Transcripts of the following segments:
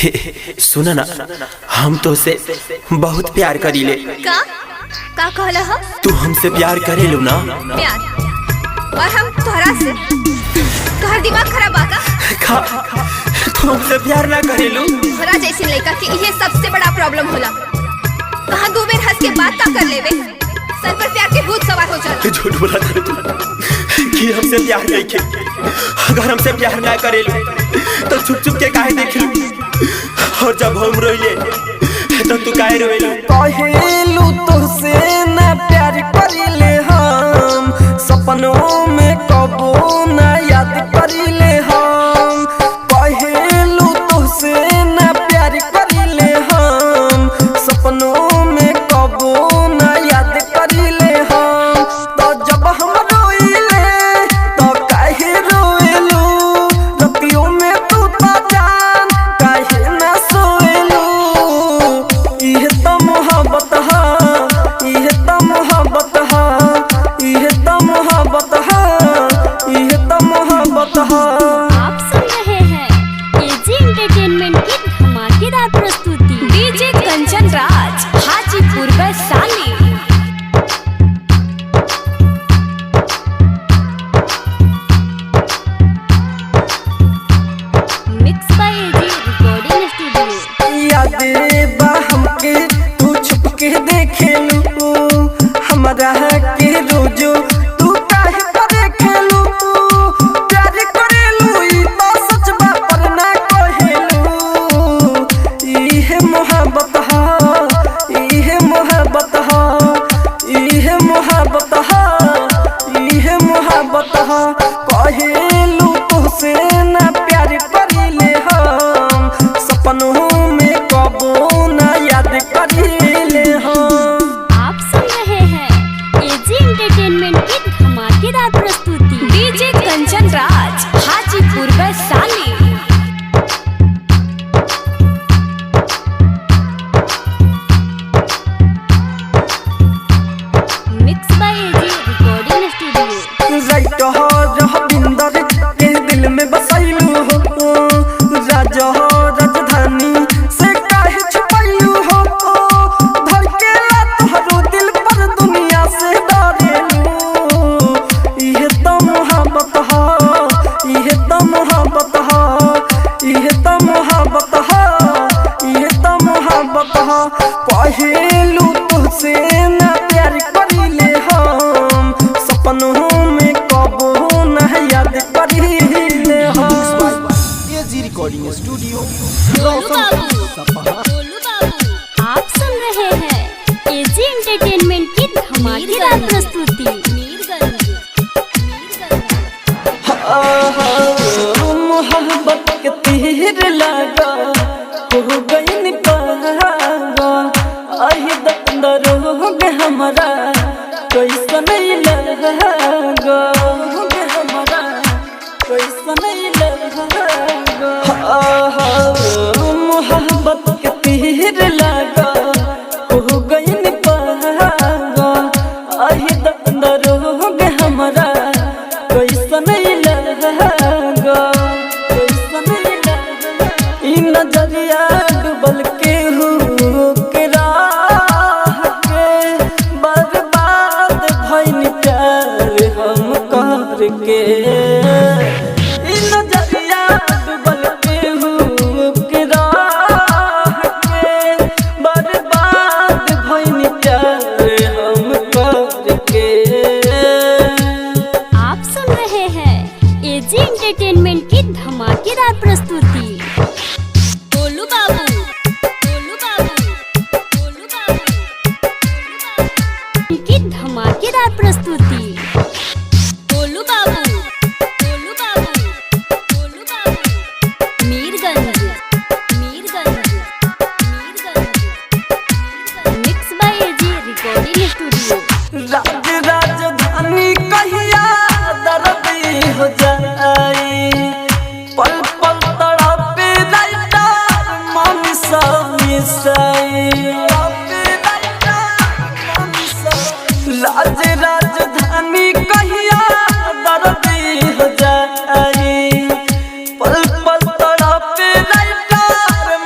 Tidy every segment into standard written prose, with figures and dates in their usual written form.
सुना ना, हम तो से बहुत प्यार करीले। का कहला ह? तू हमसे प्यार करेलू ना? प्यार और हम तोहरा से? तोहर दिमाग खराब बा का? तू हमसे प्यार ना करेलू? तोहरा जैसे लड़का के ये सबसे बड़ा प्रॉब्लम होला। कहाँ दो बेर हंस के बात का कर लेवे, सर पर प्यार के भूत सवार हो जाता। झूठ बोला था तू कि हमसे प्यार नहीं के। अगर हमसे प्यार ना करेलू तो छुप छुप के काहे देखलू, और जब हम रोइले तो तू काहे रोइलू? कहेलू तुझसे ना प्यार करीले हम, सपनों में कबो ना याद करीले हम। कहेलू तुझसे ना प्यार करीले हम, सपनों में कबो ना याद करीले हम। तो जब हम रोइले तो काहे रोइलू, रतियों में तू तो जान काहे ना सोइलू। इहे तो मोहब्बत है, इहे तो मोहब्बत है, इहे तो मोहब्बत है, इहे तो मोहब्बत है। आप सुन रहे हैं एजी एंटरटेनमेंट की धमाकेदार प्रस्तुति। DJ Kanchan Raj, Hajipur Vaishali. Mix by AG recording studio. यादें बा हमके तू छुप के देखेलू, हमरा के रोजो तू काहे पर देखेलू। प्यार करेलू ई तो सच बा पर ना कहेलू। इहे मोहब्बत है, इहे मोहब्बत है, इहे मोहब्बत है, इहे मोहब्बत है। कहेलू तुझसे ना प्यार करीले हम, सपनों में कबो ना याद करीले हम। आप सुन रहे हैं एजी एंटरटेनमेंट की धमाकेदार प्रस्तुति। DJ Kanchan Raj, Hajipur Vaishali. Mix by AG recording studio. राइट हो रविंदर के दिल में बसाइलू हो, राजा हो राजधानी से काहे छुपाइलू हो। धड़केला तोहरो दिल पर दुनिया से डरेलू। इहे तो मोहब्बत है, इहे तो मोहब्बत है, इहे तो मोहब्बत है, इहे तो मोहब्बत है। कहेलू तुझसे ना प्यार करीले हम, सपनों में कबो ना याद करीले हम। AG recording studio. गोलू बाबू, आप सुन रहे हैं एजी एंटरटेनमेंट की धमाकेदार प्रस्तुति। मोहब्बत के तीर लगा हो गई पागल, आही दंदर हो गए हमारा कैसा नहीं लगा, हमारा कैसा नहीं लगा। मोहब्बत के तीर लगा हो गई पागल, आही दंदर हो गए हमारा कैसा नहीं लगा, कैसा नहीं लगा। ई नजरिया डूबल के हो के राह के, बर्बाद भइल प्यार हम करके। ई नजरिया डूबल के हो के राह के, बर्बाद भइल प्यार हम करके। आप सुन रहे हैं एजी एंटरटेनमेंट की धमाकेदार प्रस्तुति। गोलू बाबू, गोलू बाबू, गोलू बाबू, की धमाकेदार प्रस्तुति। Golu Babu, Golu Babu, Golu Babu. Mirganj, Mirganj, Mirganj. Mix by AG recording studio. राज राजधानी कहिया दर्दी हो जाए, पल पल तड़पे राइटर मन मिसाए। राज राजधानी कहिया दर्दी हो जाए, पल पल तड़पे राइटर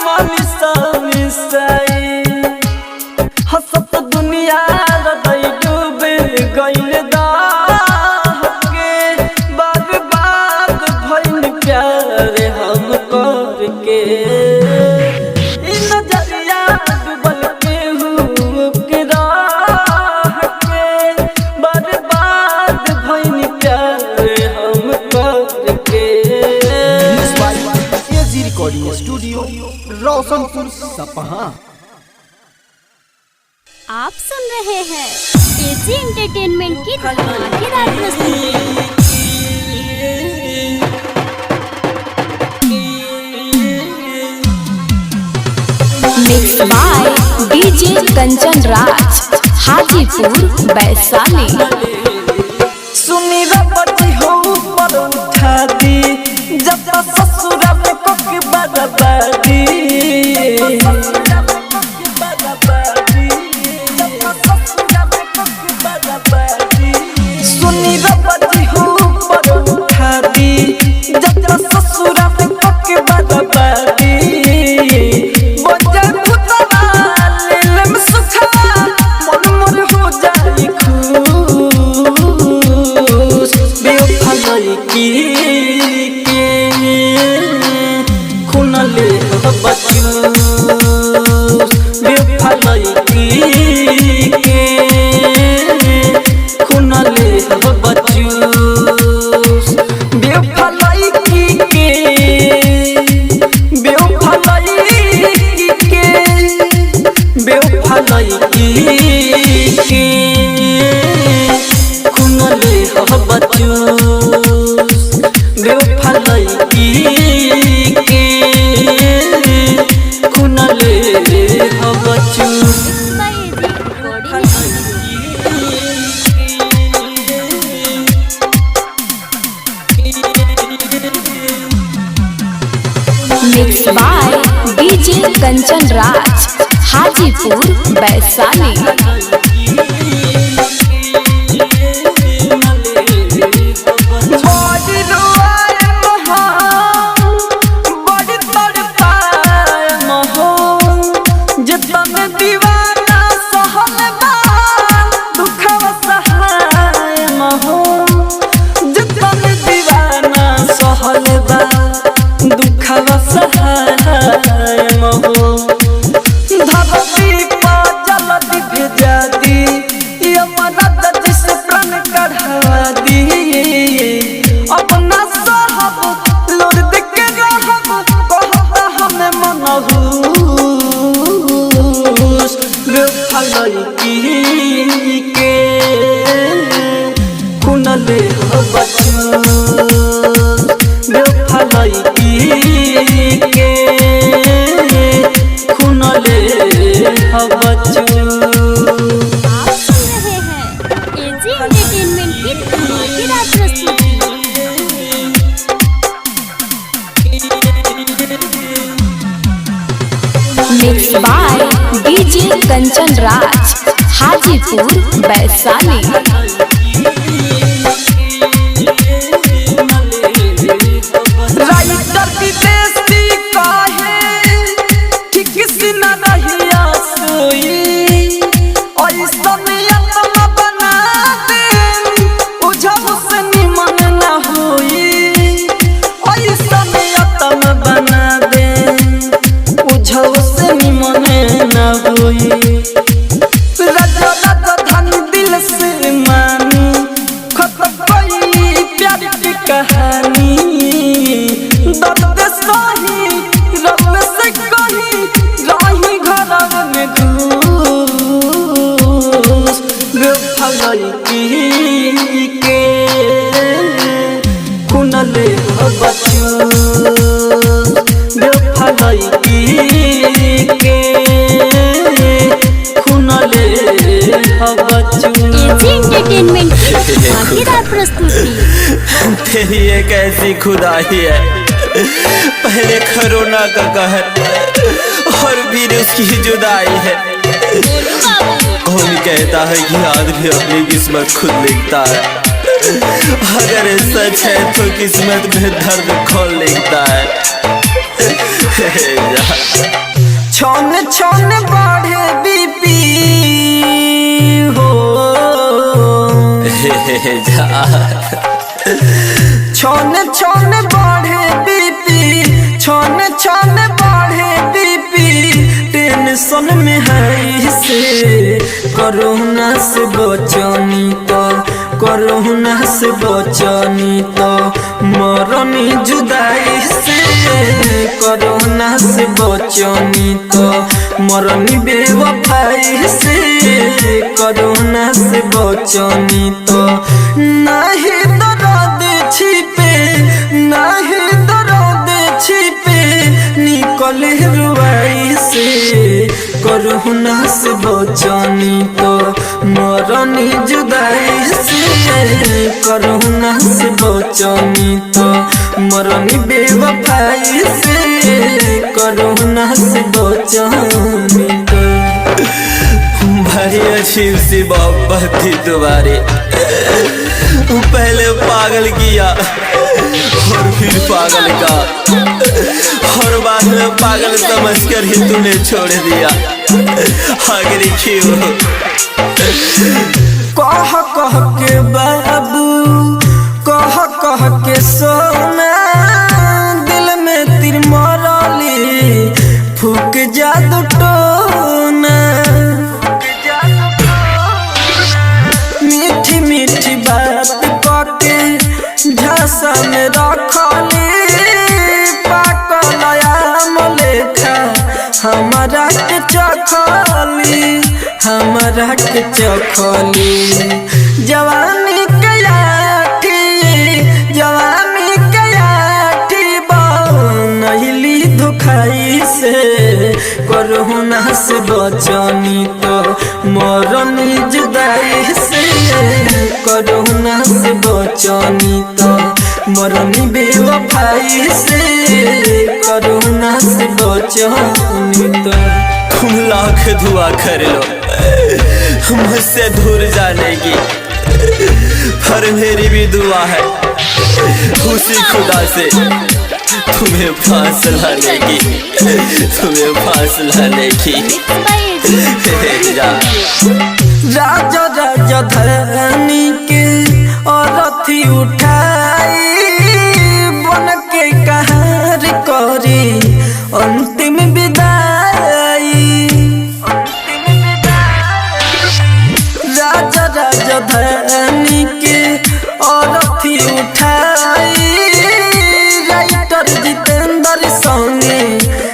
रोशनपुर सपहा। आप सुन रहे हैं एजी एंटरटेनमेंट की धमाकेदार प्रस्तुति। Mix by DJ Kanchan Raj, Hajipur Vaishali. सुनी रबती हो पर उठा दी जब ससुरा में कोकी बर्बादी। सुनी रबती हो पर उठा दी जब ससुरा में कोकी बर्बादी। बजर पुतला लेल में सुखा मन मन हो जाई खुश। बेवफाई की खुनले बचूस। बेवफाई की खुनले बचूस। बेवफाई की बेवफाई की बेवफाई की खुनले बचूस। बेवफाई की खुनले बचूस। Mix by DJ Kanchan Raj, Hajipur Vaishali. बड़ी रुआए मोहन, बड़ी तड़पाए मोहन, जितने दीवाना सहल बा दुखवा सहाय मोहन। जितने दीवाना सहल बा दुखवा सहाय मोहन। धरती पर जल्दी भेजा दी यमराज जिसे प्राण कढ़ा दी। अपना साहब लोर देख के रहब कहता हमें मनहूस। बेवफाई के खुनले बचूस। बेवफाई के खुनले बचूस। आप सुन रहे हैं एजी एंटरटेनमेंट की धमाकेदार प्रस्तुति। Mix by DJ Kanchan Raj, Hajipur Vaishali. Writer विदेशी काहे ठीक से न रहिया सोई। ऐसन आत्मा बना दे उझल से निमन न होई। ऐसन आत्मा बना दे उझल से निमन न होई। राजा राजधानी दिल से मानी खत्म कोई प्यार की कहानी। दर्द सही रब से कही राही घर में घूस। बेवफाई के खुनले बचूस। बेवफाई के खुनले बचूस। एजी एंटरटेनमेंट की धमाकेदार प्रस्तुति। तेरी एक ऐसी खुदाई है, पहले कोरोना का कहर और फिर उसकी जुदाई है। कौन कहता है कि आदमी अपनी किस्मत खुद लिखता है। अगर ये सच है तो किस्मत में दर्द कौन लिखता है। छन छन बढ़े बीपी हो। छन छन बढ़े बीपी, छन छन बढ़े बीपी। टेंशन में है से कोरोना से बचनी तो, कोरोना से बचनी तो मरनी जुदाई से। कोरोना कोरोना से बचनी तो मरनी बेवफाई से कोरोना से बचनी तो नहीं दर्द छिपे नहीं दर्द छिपे निकले रुआई से कोरोना से बचनी तो मरनी जुदाई से कोरोना से बचनी तो मरनी बेवफाई से कोरोना से बचनी तो भाई अजीब सी मोहब्बत थी तुम्हारी, पहले पागल किया और फिर पागल का, और बाद में पागल समझकर ही तूने छोड़ दिया। आखिर क्यों? कह के बाबू कह के सोना दिल में तिर मरली फूक जादू टोना मीठी मीठी बात करके झांसा में रखली पाकल आम लेखा हमारा के चखली हमारा के चखली जवानी कयाठी बनैली धोखाई से कोरोना से बचनी तो मरनी जुदाई से कोरोना से बचनी तो मरनी बेवफाई से कोरोना से बचनी तो तुम लाख दुआ कर लो मुझसे दूर जाने की, पर मेरी भी दुआ है उसी खुदा से तुम्हें फांस लाने की, तुम्हें फांस लाने की। राजा राजधानी के औरथी उठाई बन के कहार करी अंतिम विदाई राजा राजधानी के औरथी उठाई राइटर जितेंद्र संगे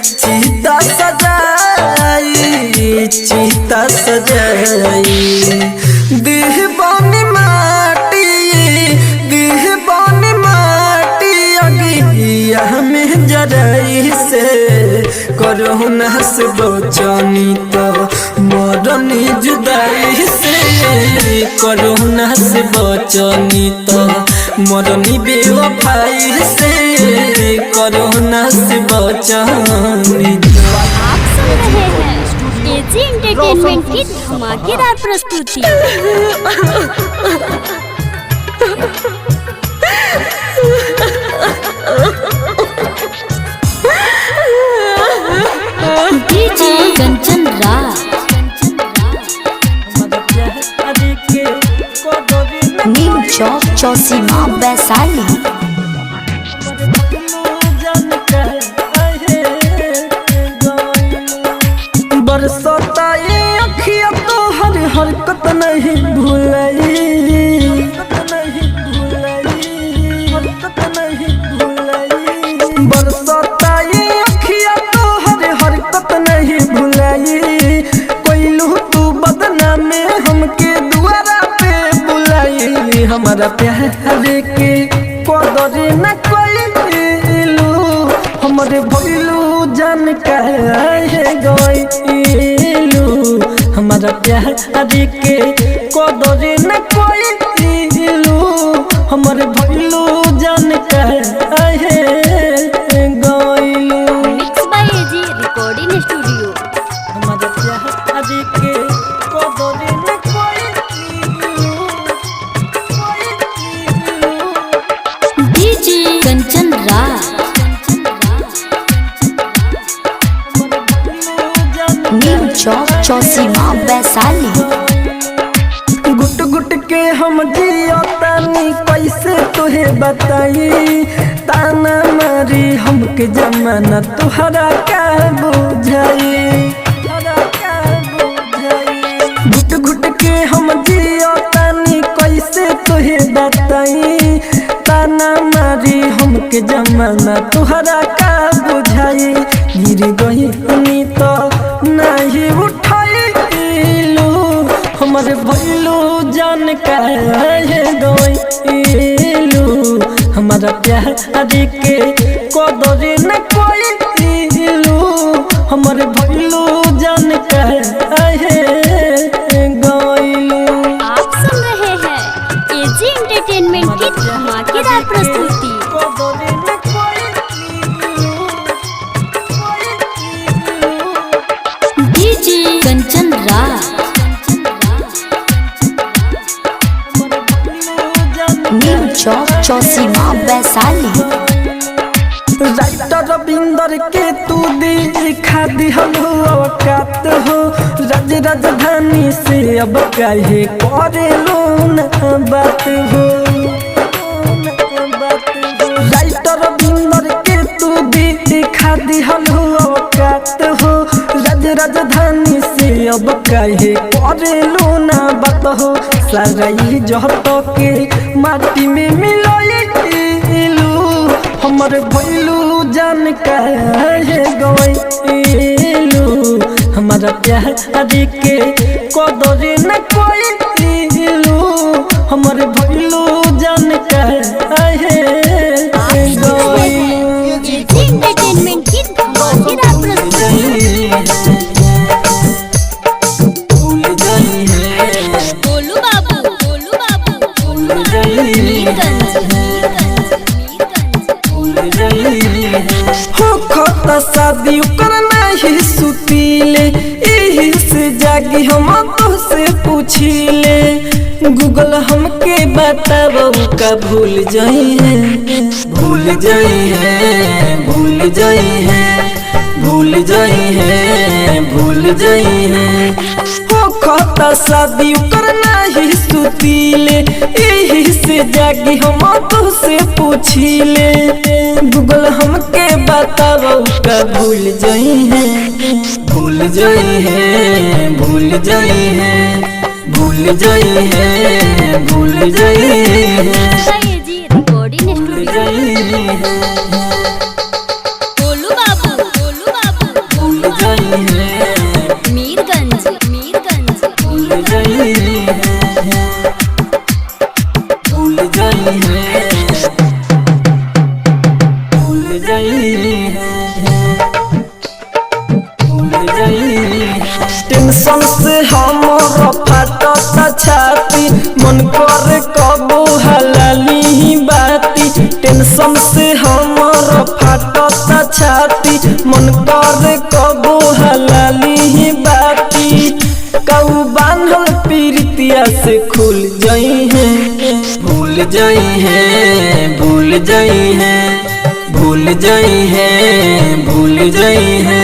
चीता सजाई देह बनी माटी अगिया में जराई से कोरोना से बचनी तो मरनी जुदाई से कोरोना से बचनी तो मरनी बेवफाई से कोरोना से बचनी तो। आप सुन रहे हैं एजी एंटरटेनमेंट की धमाकेदार प्रस्तुति। डीजे कंचन राज नीम चौक चौसीमा वैशाली। बरसता ये अखिया तो हर हरकत नहीं भूलाई बरसता ये अखिया तो हर हरकत नहीं भूलाई कोइलू तू बदनामी हमके दुआरा पे बुलाई हमारा प्यार के कदर न कोइलू हमरे भइलू जान काहे गइलू हमारा प्यार के कदर न कोइलू हमरे भइलू जान काहे गइलू। Mix by AG recording studio. हमारा प्यार के कदर न कोइलू डीजे कंचन राज नीम चौक चौसीमा वैशाली। गुट गुट के हम जियतानी कैसे तुहे बताई ताना मारी हमके जमाना तुहरा का बुझाई घुट घुट के हम जियतानी कैसे तुहे बताई ताना मारी हमके जमाना तुहरा का बुझाई कहनी तो नहीं उठाइलू हमारे भइलू जान काहे गइलू हमारा प्यार के कदर न कोइलू हमारे भइलू जान काहे गइलू। आप सुन रहे हैं एजी एंटरटेनमेंट की धमाकेदार प्रस्तुति। डीजे कंचन राज न्यू चौक चौसीमा वैशाली। राइटर रविंदर के तू दिखा दिहल हो औकात हो राज राजधानी से अब काहे करे लो न बात हो। राइटर रविंदर के तू दिखा दिहल हो औकात हो राज राजधानी से अब काहे करे लो न बात हो। सारा इज्जत के माटी में मिलाइलू हमर भइलू जान काहे गइलू हमारा प्यार के कदर न कोइलू हमर भइलू जान काहे गइलू। एजी एंटरटेनमेंट की धमाकेदार प्रस्तुति। गोलू बाबू मीरगंज हो खता शादी करना ही सुतीले एही से जागी हम तो से पूछीले गूगल हमके बताबो का भूल जाई है भूल जाई है भूल जाई है भूल जाई है भूल जाई है। हो खता शादी करना ही सुतीले एही से जागी हम तो से पूछीले गूगल हमके बताबो का भूल जाई है भूल जाई है भूल जाई है भूल जाई है भूल जाई है। AG recording studio. गोलू बाबू भूल जाई है मीरगंज भूल जाई है भूल जाई है भूल जाई है भूल जाई है। टेंशन से हमर फाटता छाती मन करे कबो हलाली बाती टेंशन से हमर फाटता छाती मन करे कबो हलाली बाती कऊ बांधल पीरितिया से खुल जाई है भूल जाई है भूल जाई है भूल जाई है भूल जाई है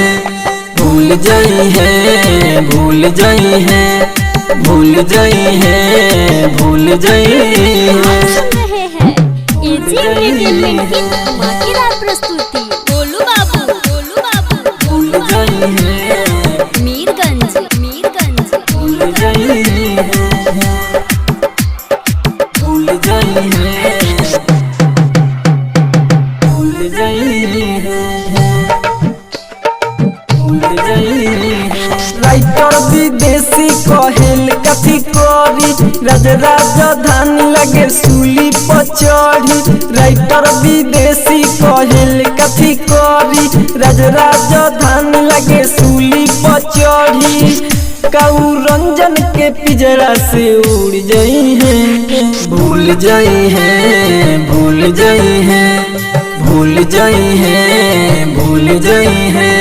भूल जाई है भूल जाई है भूल जाई है भूल जाई है। सुन रहे हैं एजी एंटरटेनमेंट की धमाकेदार प्रस्तुति। गोलू बाबू भूल जाई है मीरगंज भूल जाई है भूल जाई है भूल जाई है भूल जाई है। राइटर विदेशी कहेल कथी करी राज राजधानी लगे सूली पर चढ़ी राइटर विदेशी कहेल कथी करी राज राजधानी लगे सूली पर चढ़ी काऊ रंजन के पिजरा से उड़ जाई है भूल जाई है भूल जाई है भूल जाई है भूल जाई है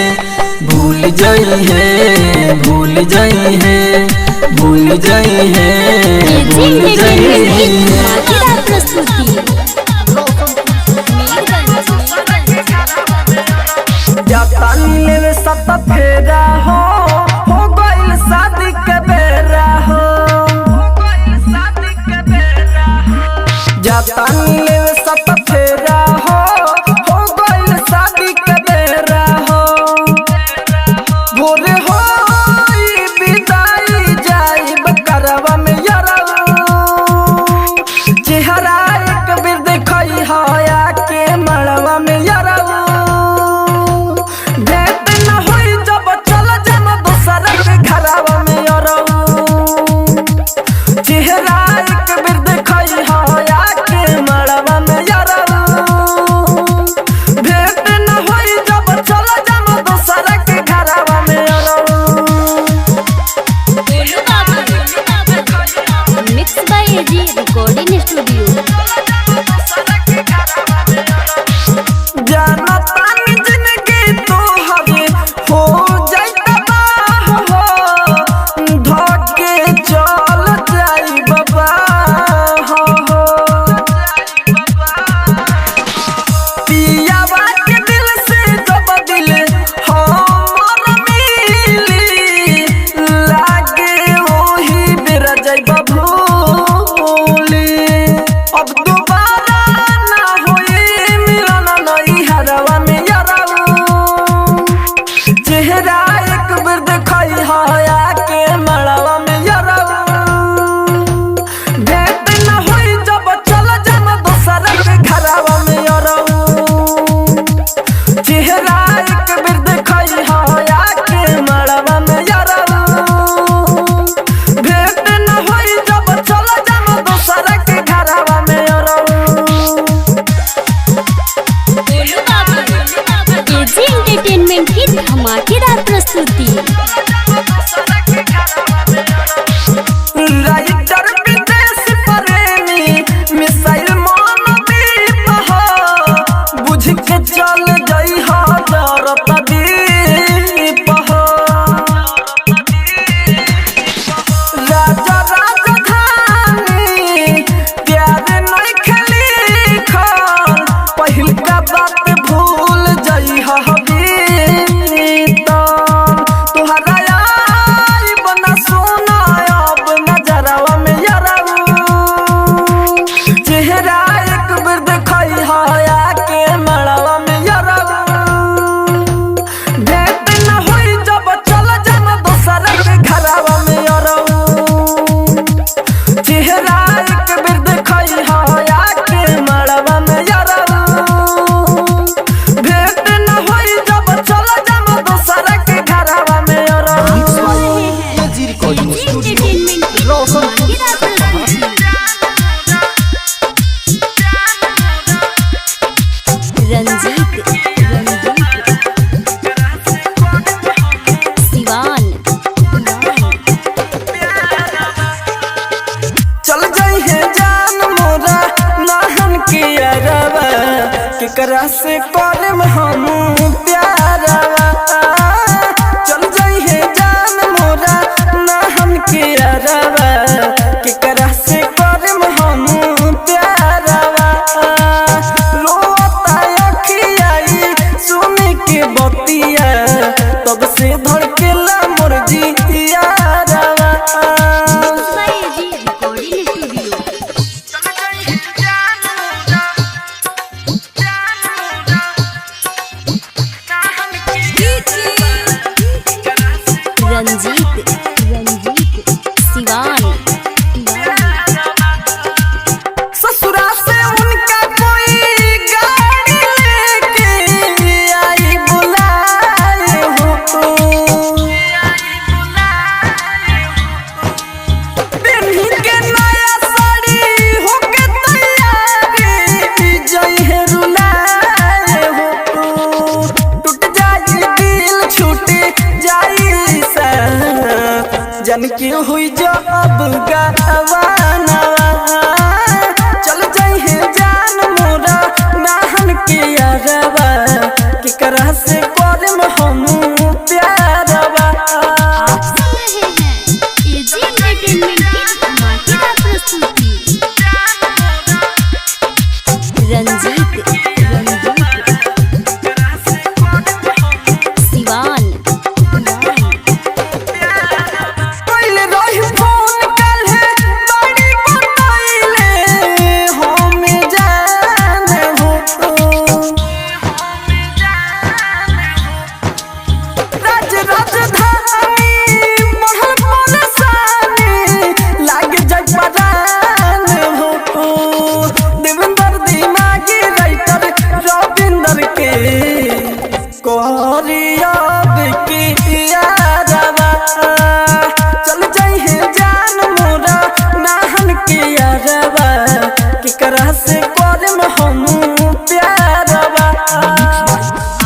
भूल जाई है भूल जाई है भूल जाई है एजी भूल जाई एंटरटेनमेंट की है। धमाकेदार प्रस्तुति। जातानी लेवे सत फेरा हो गइल शादी के बेरा हो जातानी लेवे सत फेरा हो गइल शादी के बेरा हो भोरे हो विदाई जाई बकरवा में यारा चेहरा एक बेर देखई हया के मड़वा में यारा भेंट न होई चेहरा एक बेर देखई हया के मड़वा में यरऊ भेंट न होई जब चल जाम दोसर के घरवा में यरऊ चेहरा एक बेर देखई हया के मड़वा में यरऊ भेंट न होई जब चल जाम दोसर के घरवा में यरऊ एजी एंटरटेनमेंट की धमाकेदार प्रस्तुति। राइटर विदेश प्रेमी मिसाइल मानवीय हो बुझ के चल गई हो जरत दीप हो राजा राजधानी प्यार नहीं खेली खान पहिल का बात भूल जई हो तुहरा आई बना सोना अब नजरवा में यरऊ चेहरा एक बेर देखई हया के मड़वा में यरऊ भेंट न होई जब चल जाम दोसर के घरवा में यरऊ चेहरा एक बेर देखई हया के मड़वा में यरऊ भेंट न होई जब चल जाम दोसर के घरवा में यरऊ AG recording AG studio entertainment की धमाकेदार प्रस्तुति। रंजीत सिवान चल जाई है जान मोरा नाहन के अरवा केकरा से करम हम प्यारवा चल जाई है जान मोरा नाहन के अरवा केकरा से करम हम प्यारवा रोता अखियाई सुन के बतिया तब से धड़केला मोर जिया AG recording studio. Ranjit Siwan ससुरा से उनका कोई गाड़ी लेके आई बुलाए हो बिन्ही के नया साड़ी होके तैयारी जई है रुलाए हो टूट जाई दिल छूट जाई सा जन की हुई जो अब गवाना चल जाई है जान मोरा नाहन के अरवा केकरा से करम हम प्यारवा सुन रहे हैं एजी एंटरटेनमेंट की धमाकेदार प्रस्तुति। रंजीत सिवान पहले रही फोन कल है बड़ी बताइले हम जान हो राजधानी बढ़ल परेशानी लाग जाय परान हो देवेंद्र दिमागी राइटर रविंदर के कोहरिया की यादवा चल जाई है जान मोरा नाहन के यादवा केकरा से करम हम प्यारवा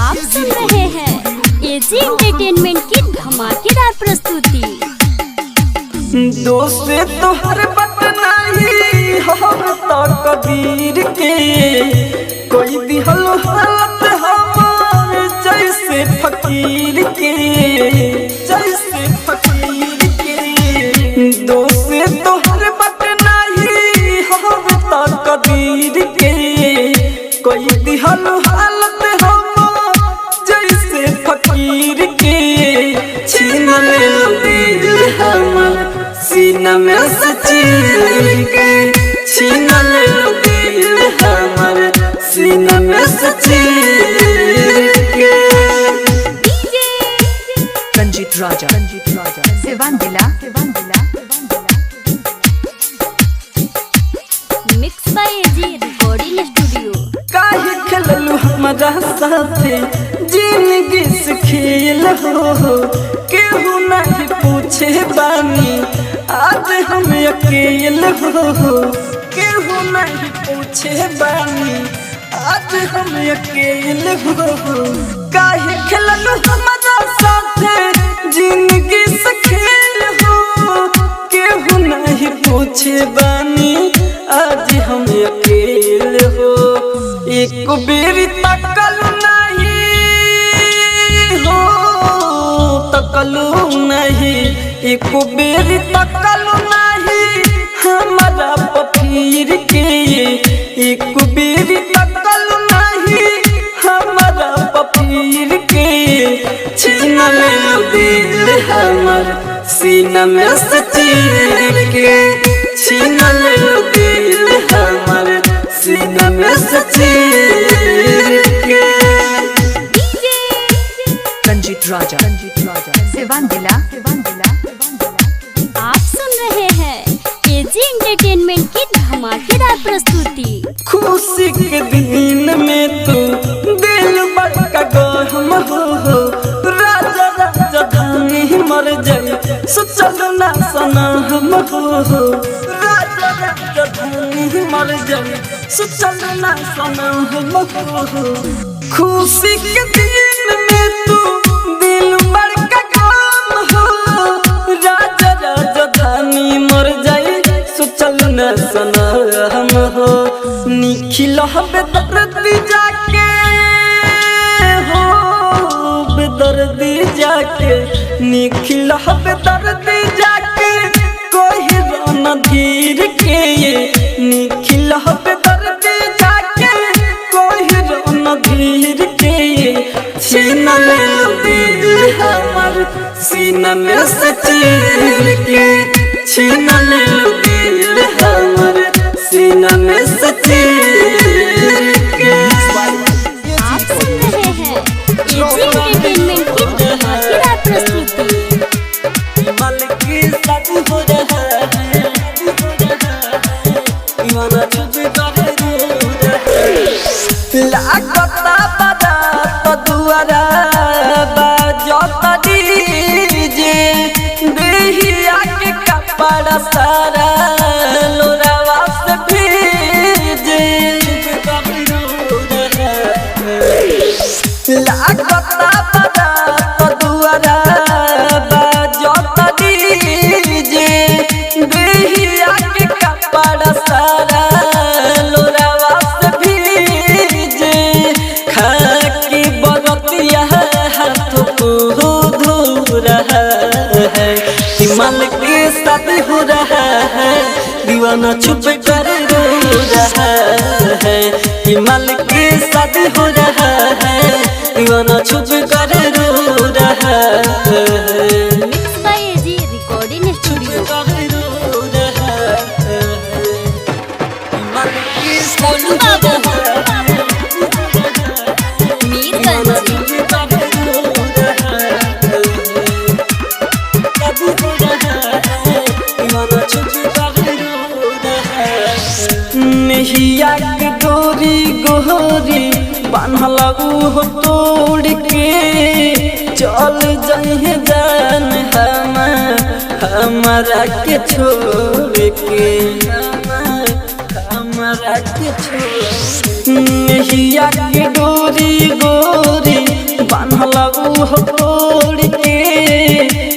आप सुन रहे हैं एजी एंटरटेनमेंट की धमाकेदार प्रस्तुति। दोस्त तोहर बट नहीं हम तो कबीर के कोई दिहल हालत हमार जैसे फकीर के दोस्त तोहर बट नहीं हम तो कबीर के कोई दिहल हालत हमार जैसे फकीर के छीन ले दिल हमर सीना में सचीर के छीन ले दिल हमर सीना में सचीर के Ranjit Raja. Sivan Dila. Mix by AG recording studio. काहे खेललू हमारा साथे जिंदगी से खेल हो केहू नहीं पूछे बानी आज हम अकेल हो केहू नहीं पूछे बानी आज हम अकेल हो काहे खेललू हमारा साथे जिंदगी से खेल हो केहू नहीं पूछे बानी आज हम अकेल हो एक बेरी तकलू नहीं हो तकलू नहीं एक बेरी तकलू नहीं हमारा पफीर के एक बेरी तकलू नहीं हमारा पफीर के छीन ले दिल हमर सीना में से चीर के छीन ले दिल हमर सीना में से चीर के Ranjit Raja. Sivan Dila. आप सुन रहे हैं एजी एंटरटेनमेंट की धमाकेदार प्रस्तुति। खुशी के दिन में तू दिल बड़का गहम हो राजा राजा धानी मर जाए सोचल ना सना हम हो राजा राजा धानी मर जाए सोचल ना सना हम हो खुशी के दिन में तू दिल बड़का गहम हो राजा राजा धानी मर जाए सोचल ना सना हम हो निखिल बेदर्दी जाके हो बेदर्दी जाके निखिल बेदर्दी जाके कोई रोना धीर के निखिल बेदर्दी जाके कोई रोना धीर के छीन ले दिल हमर सीना में से चीर के छीन ले दिल हमर सीना में से चीर के आप सुन रहे हैं एजी एंटरटेनमेंट की धमाकेदार प्रस्तुति। मल की शादी हो रहा है दीवाना तुझे लागता बड़ा तो दुआरा बाजता डीजे देहिया के कपड़ा सारा लोरावा से भीजे लागता बड़ा तो दुआरा बाजता डीजे देहिया के कपड़ा सारा लोरावा से भीजे खाकी बरतिया हाथ को धो रहा है हिमाल के साथ हो रहा है दीवाना छुप कर रो रहा है हिमाल के साथ हो रहा है दीवाना छुप कर रो रहा है mix by AG recording studio. Golu Babu Mirganj. नहिया के डोरी गोरी बान्हल हो तोड़ के चल जहे जान हमारा के छोड़ के हमारा के छोड़ नहिया के डोरी गोरी बान्हल हो तोड़ के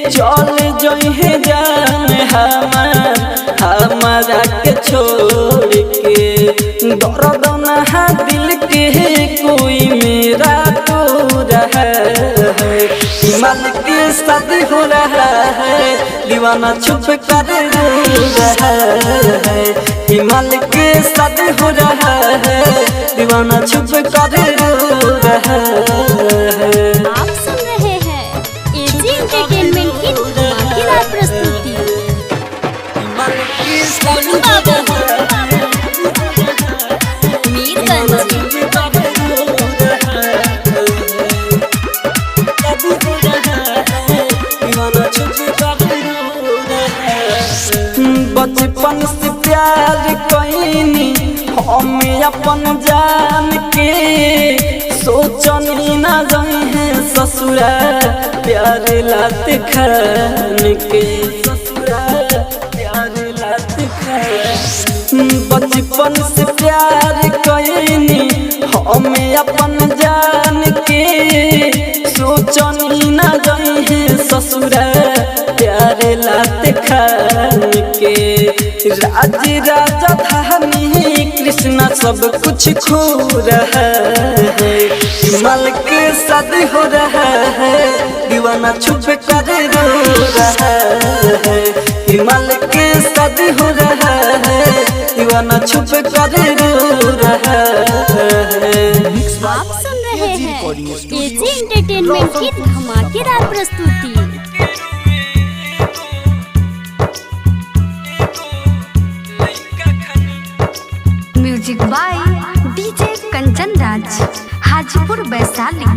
चल जहे जान हमारा के छोड़ के दर्द ना दिल के कोई मेरा तो रहा है हिमाल के शादी हो रहा है दीवाना छुप कर रो रहा है हिमाल के शादी हो रहा है दीवाना छुप कर रो रहा है। आप सुन रहे हैं एजी एंटरटेनमेंट की धमाकेदार प्रस्तुति। गोलू बाबू मीरगंज। बचपन से प्यार कईनी हमें अपन जान के सोचनी ना जाए हैं ससुरा प्यार लात खान के ससुरा प्यार लात खान बचपन से प्यार कईनी हमें अपन जान के सोचनी ना जाए हैं ससुरा प्यार लात खान के राज राजधानी कृष्णा सब कुछ खो रहा है हिमाल के शादी हो रहा है दीवाना छुप कर रो रहा है हिमाल के शादी हो रहा है दीवाना छुप कर रो रहा है। आप सुन रहे हैं एजी एंटरटेनमेंट की धमाकेदार प्रस्तुति। Music by DJ Kanchan Raj Hajipur Vaishali.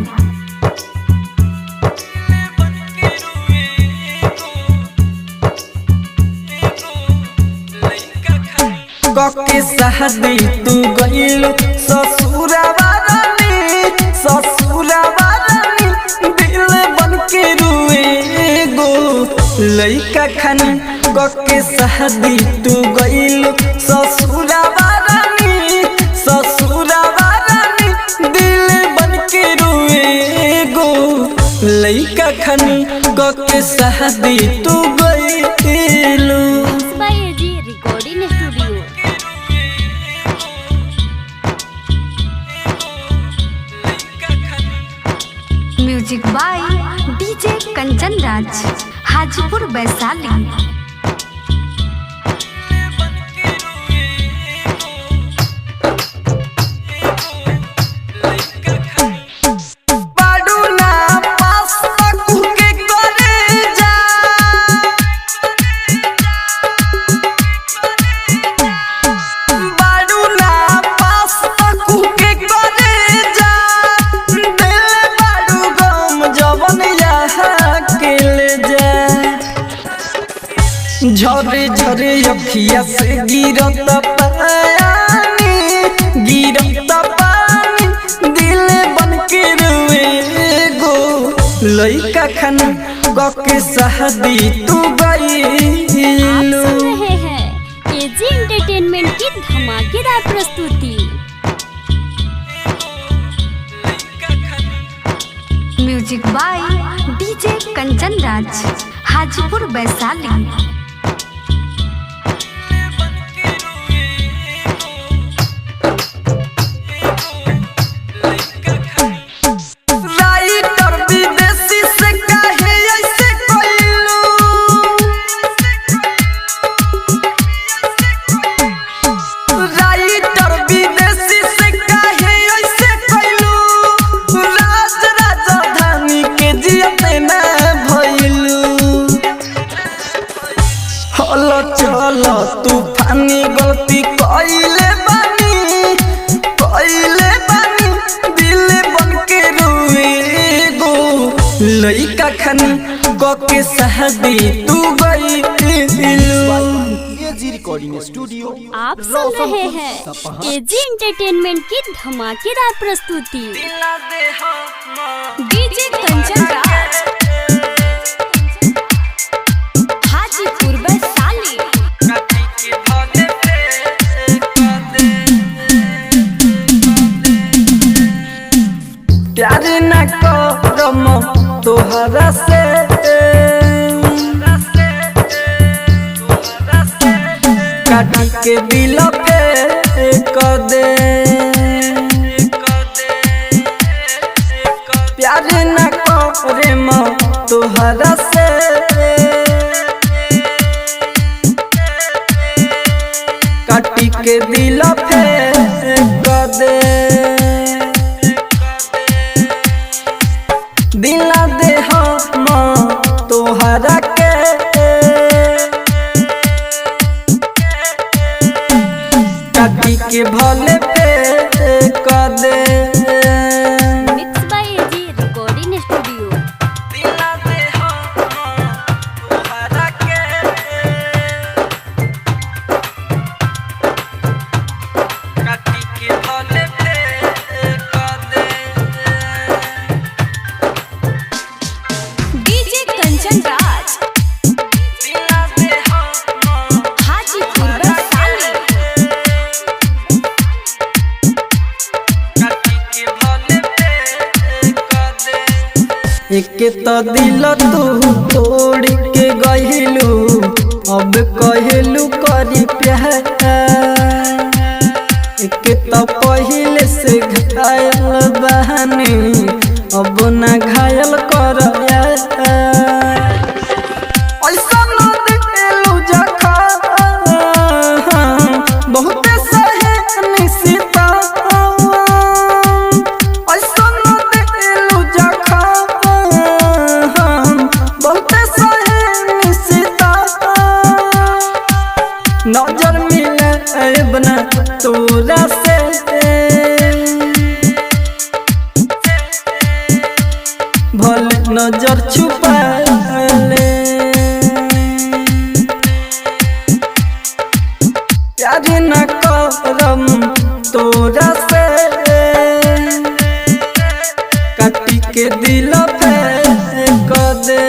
कके शादी तू गइलू ससुरावा रानी दिल बन के रुए गो लइका खानी कके शादी तू गइलू ससुरावा रानी दिल बन के रुए गो लइका खानी कके शादी तू गइलू। By AG recording studio. Music by DJ Kanchan Raj Hajipur Vaishali. झरे झरे अखिया से गिरत पानी दिल बन के रुए गो लइका खानी कके शादी तू आप गइलू। सुन रहे हैं एजी एंटरटेनमेंट की धमाकेदार प्रस्तुति। Music by DJ Kanchan Raj Hajipur Vaishali. Writer विदेशी से काहे ऐसे कइलू राइटर विदेशी से काहे ऐसे कइलू राज राजधानी के जियते ना भइलू हल चल तूफानी गलती कइले बानी दिल बन के रुए गो लइका खानी कके शादी तू गइलू। AG recording studio. आप सुन रहे हैं एजी एंटरटेनमेंट की धमाकेदार प्रस्तुति। डीजे कंचन राज हाजीपुर वैशाली। प्यार न करम तोहरा से काटी के दिल पे कर दे प्यार न करम तोहरा से काटी के दिल पे कर दे दिला दे हम तोहरा के काटी के भले पे कर दे mix by AG recording studio. दिला दे हम तोहरा के एक तो दिल तू तोड़ के गइलू अब कहलू करी प्यार एक तो पहले से घायल बहानी अब ना घायल कर ऐसा न दिलू जखा बहुत सहे निशिता ऐसा न दिलू जखा बहुत सहे निशिता नजर मिले बना तोरा से भले नजर छुपा ले प्यार न करम तोरा से काटी के दिल पे कर दे।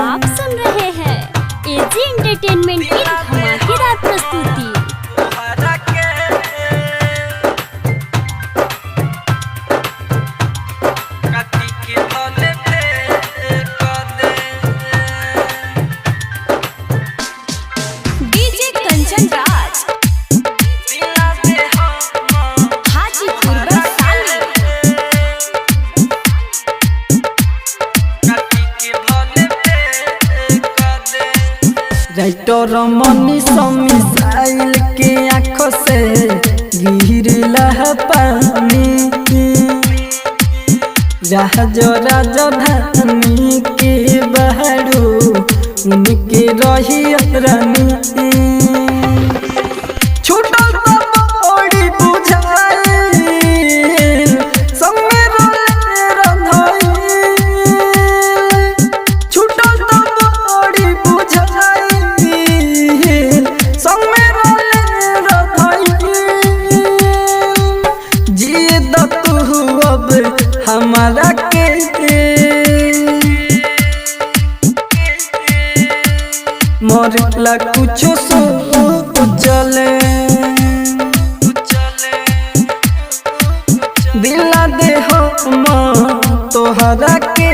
आप सुन रहे हैं एजी एंटरटेनमेंट की धमाकेदार प्रस्तुति। डीजे कंचन राज हाजीपुर वैशाली। राइटर मनी मिसाइल के आँखों से गिरला पानी राजधानी के बहरू उनके रही रानी छूटल तो बड़ी बुझाइल संगे रोले रंधाइल छूटल तो बड़ी बुझाइल संगे रोले रंधाइल जिए द तू अब हमारा के मरला कुछो सो चले दिला दे हम तोहरा के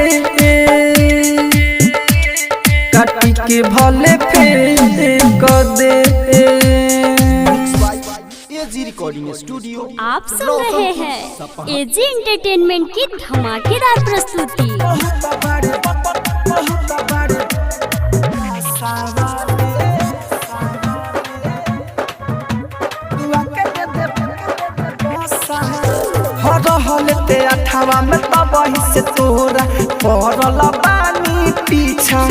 काटी के भले फेर कर दे। एजी रिकॉर्डिंग स्टूडियो आप सुन रहे हैं एजी एंटरटेनमेंट की धमाकेदार प्रस्तुति। हरहलते अठावा में तबही से तोरा पड़ल बानी पीछा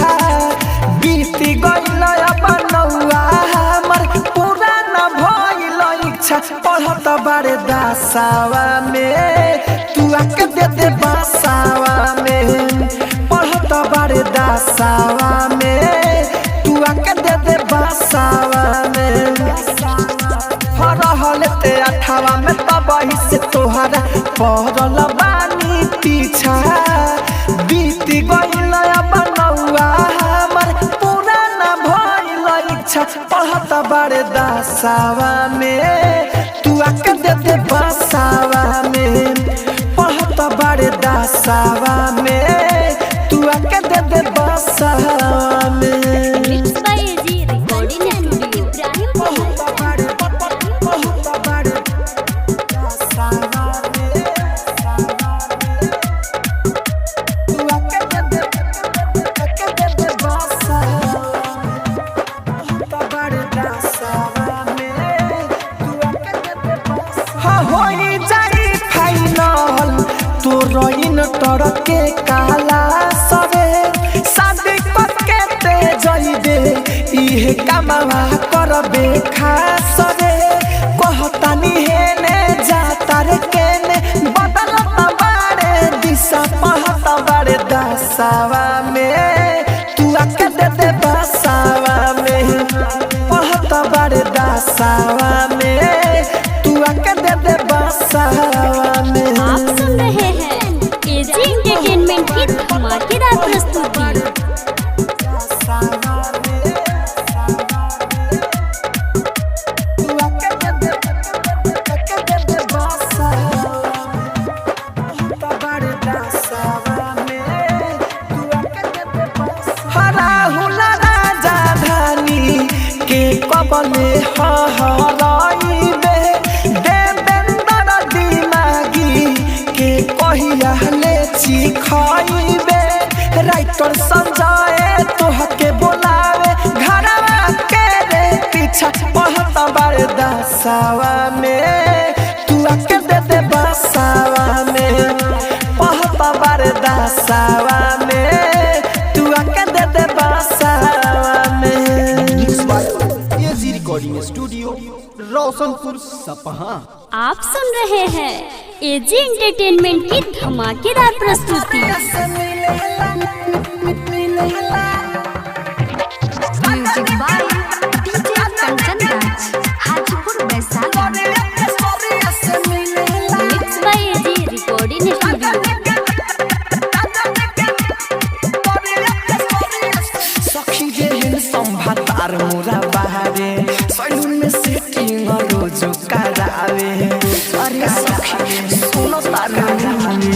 बीत गइल अब नौआ हमर पूरा न भइल इच्छा पढ़त बारे दासावा में तू आके दे दे बासावा में पढ़त बारे दासावा में तू आके दे दे बासावा में हरहलते अठावा में तबही से तोहरा पड़ल बानी पीछा बीत गइल अब नौआ हमर पूरा न भइल इच्छा पढ़त बारे दासावा में तू आके दे दे बासावा में पढ़त बारे दासावा में तू आके दे दे बासावा में mix by AG recording studio तोर के काला सवे शादी करके ते जइबे इहे कमावा करबे खास रे कहतानी हेने जाता रे केने बदलत बारे दिशा पहत बारे दसावा में तू आके दे दे बसावा में पहत बारे दसावा में तू आके दे दे बसावा में। आप सुन रहे हैं एजी एंटरटेनमेंट की धमाकेदार प्रस्तुति। में तले हराइबे देवेंद्र दिमागी के कहिया ले चिखाइबे राइटर संजय तोहके बोलावे घरवा के रे पीछा पहता बरदासावा में तू आके दे दे बसावा में पहता बरदासावा में तू आके दे दे बसावा में। एजी रिकॉर्डिंग स्टूडियो रोशनपुर सपहा। आप सुन रहे हैं एजी एंटरटेनमेंट की धमाकेदार प्रस्तुति। Music by DJ Kanchan Raj Hajipur Vaishali. Mix by AG recording studio. सखी जेहन संभातार मोरा बहारे सैलून में सेटिंग रोज करावे अरे सखी सुनो तारे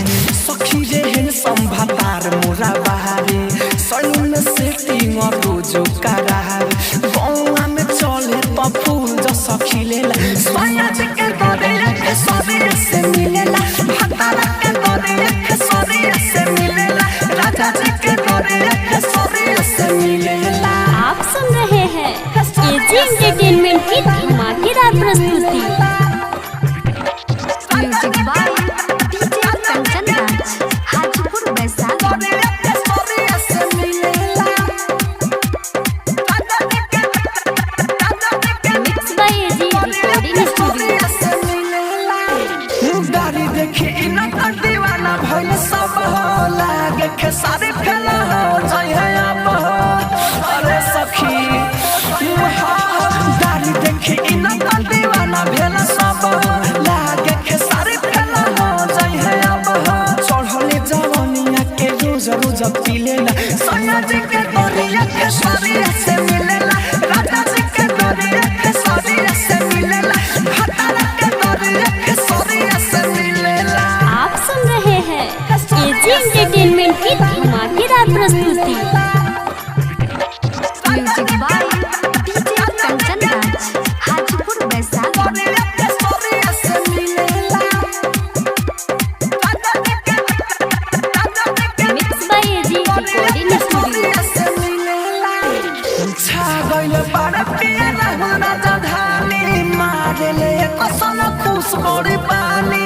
सखी जेहन संभातार मोरा बहारे सैलून में सेटिंग रोज करावे गौवा में चले तो फूल जो सखी लेला सोया के गोरे के सोरे से मिलेला भतारा के गोरे के सोरे से मिलेला राजा जी के गोरे के सोरे से मिलेला। आप सुन रहे हैं एजी एंटरटेनमेंट की धमाकेदार प्रस्तुति। Music by DJ Kanchan Raj Hajipur Vaishali. Mix by AG recording studio. गाड़ी देखी इना तो दीवाना भइल सब हो लागे के सारे फेला हो जय है आप अरे सखी गाड़ी देखी इना तो दीवाना भेल सब हो लागे के सारे फेला हो जय है आप चढ़ले जवानिया के रोज रोज पीलेला सोया जी के गोरिया के सारे से मिलेला राजा जी के गोरिया के सारे से मिलेला भतारा के गोरिया के सारे से मिलेला। आप सुन रहे हैं एजी एंटरटेनमेंट की धमाकेदार प्रस्तुति। Music by DJ Kanchan Raj Hajipur Vaishali. Mix by AG recording studio. छागल पर पिया रहना जधानी मारले कसन खुश बड़ी पानी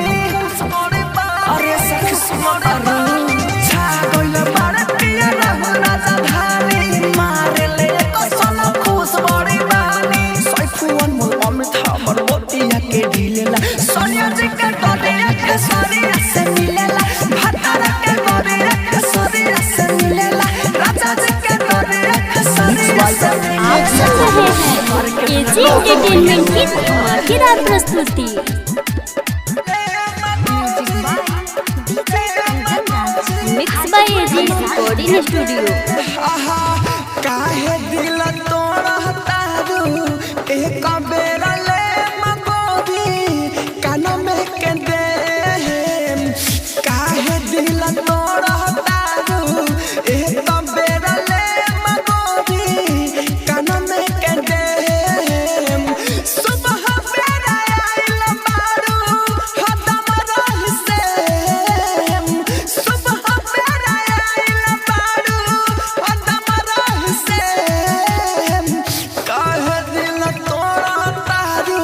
अरे सखी सुमर छागल पर पिया रहना जधानी मारले कसन खुश बड़ी पानी सैफुन मोर अमृत हमर बोतिया के ढिलेला सोनिया जी के गोरिया के सोरिया से मिलेला भतारा के गोरिया के सोरिया से मिलेला राजा जी के गोरिया के सोरिया से आप सुन रहे हैं एजी एंटरटेनमेंट की धमाकेदार प्रस्तुति। Music by DJ Kanchan Raj. Mix by AG recording studio. काहे दिल तोड़ा तारू एक बेर ले मगोरी कान में के दे काहे दिल तोड़ा तारू एक बेर ले मगोरी कान में के दे सुबह बेर आइल मारू हदम रही से सुबह बेर आइल मारू हदम रही से काहे दिल तोड़ा तारू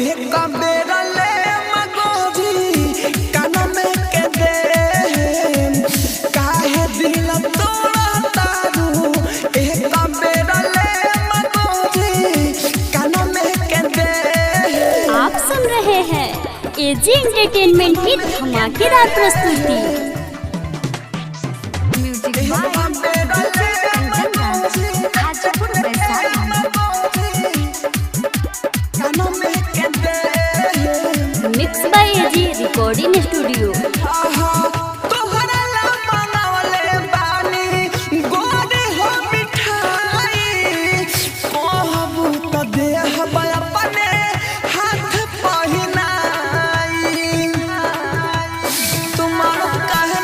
एक बेर ले मगोरी कान में के दे काहे दिल तोड़ा तारू एक बेर ले मगोरी कान में के दे। आप सुन रहे हैं एजी एंटरटेनमेंट की धमाकेदार प्रस्तुति। Music by DJ Kanchan Raj Hajipur Vaishali. Mix by AG recording studio. तोहरा ला मनावले बानी गोरी हो मिठाई कहबू तो देह अपने हाथ पहिनाई तुम्हारा कहे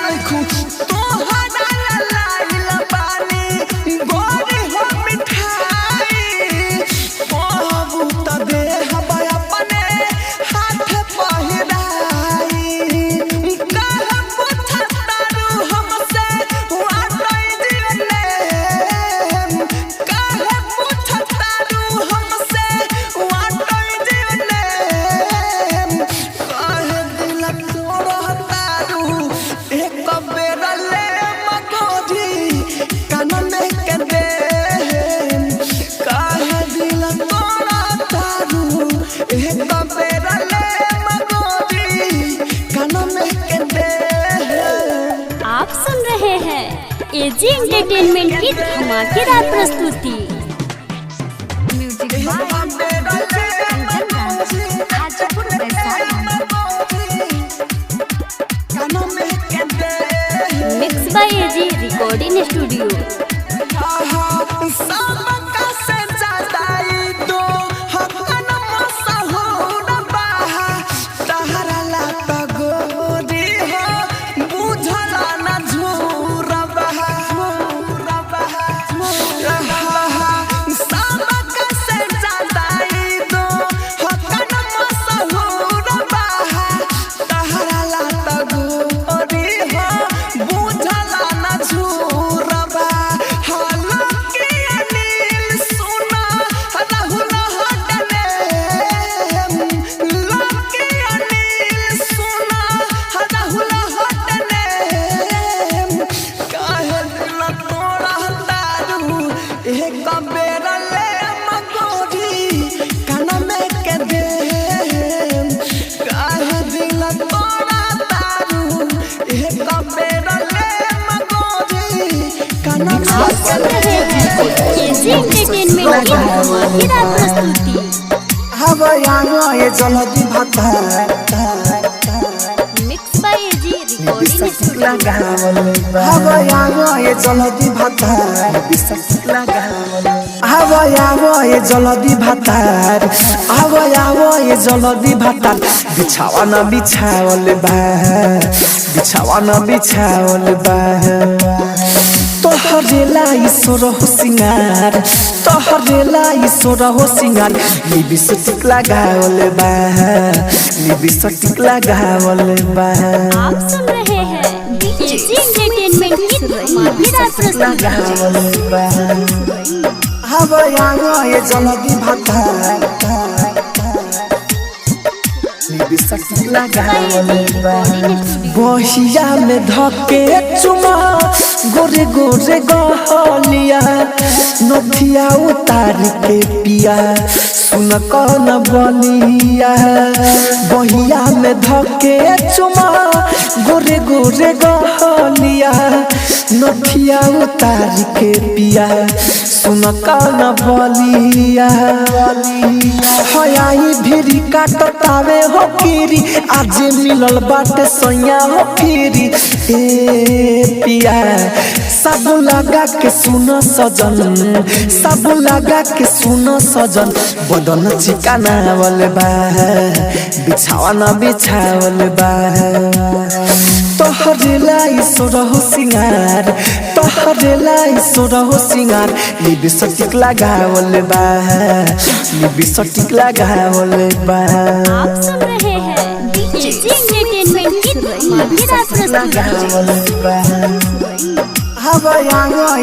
एजी एंटरटेनमेंट की धमाकेदार प्रस्तुति। Music Hajipur mix by AG recording studio. AG entertainment की धमाकेदार प्रस्तुति। ये जल्दी भाता mix by AG recording studio. ये जल्दी भाता ये जल्दी भातार ये जल्दी भातार बिछावा न बिछावल बा तोहरेला ईश्वर हो सिंगार तोहरेला ईश्वर हो सिंगार लिपस्टिक लगावल बा आप सुन रहे हैं एजी एंटरटेनमेंट की धमाकेदार प्रस्तुति। ये जल्दी भातार बहिया में धके चुमा गोरे गोरे गहलिया नथिया उतार के पिया सुन कौन बलिया बहिया में धके चुमा गोरे गोरे गहलिया नथिया उतार के पिया सुन कौन बलिया हयाई भिरी काटतावे हो कीरी आज मिलल बाटे सैया हो फिरी ए पिया सब लगा के सुन सजन सब लगा के सुन सजन बदन चिकनावल बा बिछावल बा तोहरेला ईश्वर हो सिंगार तोहरेला ईश्वर हो सिंगार लिपस्टिक लगावल बा आप सुन रहे हैं एजी एंटरटेनमेंट की धमाकेदार प्रस्तुति।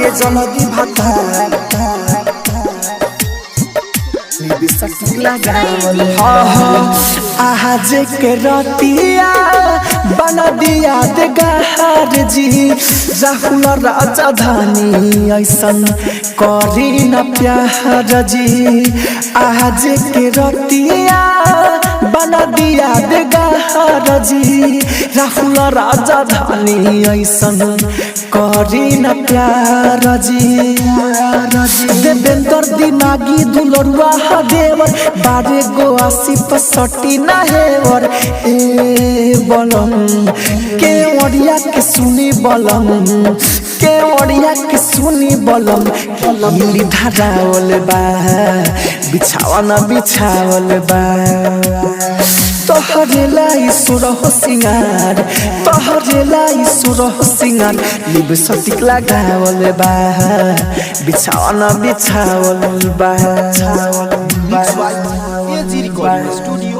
ये जल्दी भाता आज के रतिया बना दिया दे गहार जी राहुल राजधानी ऐसन करी न प्यार जी आज के रतिया बना दिया दे गहार जी राहुल राजधानी ऐसन करी न प्यार जी देवेंद्र दिमागी दुलरुआ देवर बारे गो आसिफ सटी ना हेवर ए बलम के ओडिया के सुनी बलम के ओडिया के सुनी बलम मिली धरावल बा बिछावल बा तोहरेला ईश्वर हो सिंगार तोहरेला ईश्वर हो सिंगार लिपस्टिक लगावल बा बिछावल बा एजी रिकॉर्डिंग स्टूडियो